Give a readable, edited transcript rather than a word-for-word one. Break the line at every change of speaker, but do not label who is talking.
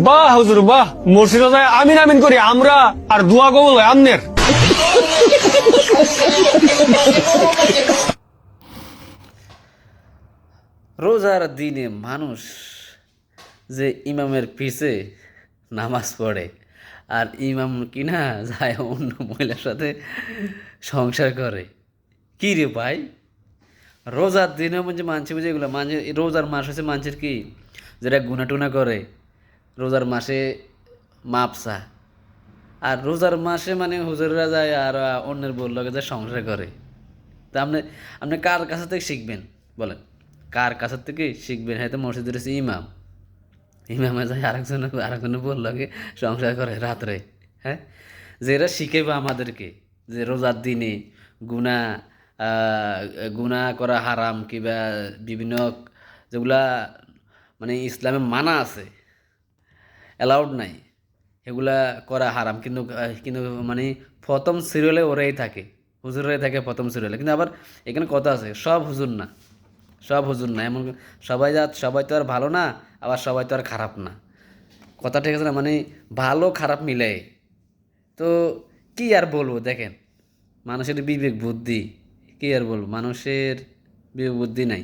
বাহ হুজুর বাহ, মসজিদে যায় আমিন আমিন করি আমরা, আর দোয়া কবুল হয় আমনের।
রোজার দিনে মানুষ যে ইমামের পিছে নামাজ পড়ে, আর ইমাম কিনা যায় অন্য মহিলার সাথে সংসার করে। কি রে ভাই, রোজার দিনে যে মানছে বুঝে এগুলো মানে, রোজার মাস হচ্ছে মানুষের কি, যেটা গুনা টুনা করে রোজার মাসে মাপসা, আর রোজার মাসে মানে হুজুররা যায় আর অন্যের বউ লগে যায় সংসার করে। তা আপনি আপনি কার কাছে থেকে শিখবেন বলেন, কার কাছে থেকে শিখবেন? হয়তো মসজিদের হচ্ছে ইমাম, ইমামে যায় আরেকজনের বউ লগে সংসার করে রাত্রে। হ্যাঁ, যে এরা শিখেবা আমাদেরকে যে রোজার দিনে গুনা গুনা করা হারাম, কিংবা বিভিন্ন যেগুলা মানে ইসলামে মানা আছে, অ্যালাউড নাই, এগুলা করা হারাম। কিন্তু কিন্তু মানে প্রথম সিরিয়ালে ওরাই থাকে, হুজুরাই থাকে প্রথম সিরিয়ালে। কিন্তু আবার এখানে কথা আছে, সব হুজুর না, সব হুজুর না, এমন সবাই তো আর ভালো না, আবার সবাই তো আর খারাপ না। কথা ঠিক আছে না, মানে ভালো খারাপ মিলে। তো কি আর বলবো, দেখেন মানুষের বিবেক বুদ্ধি, কি আর বলবো, মানুষের বিবেক বুদ্ধি নাই।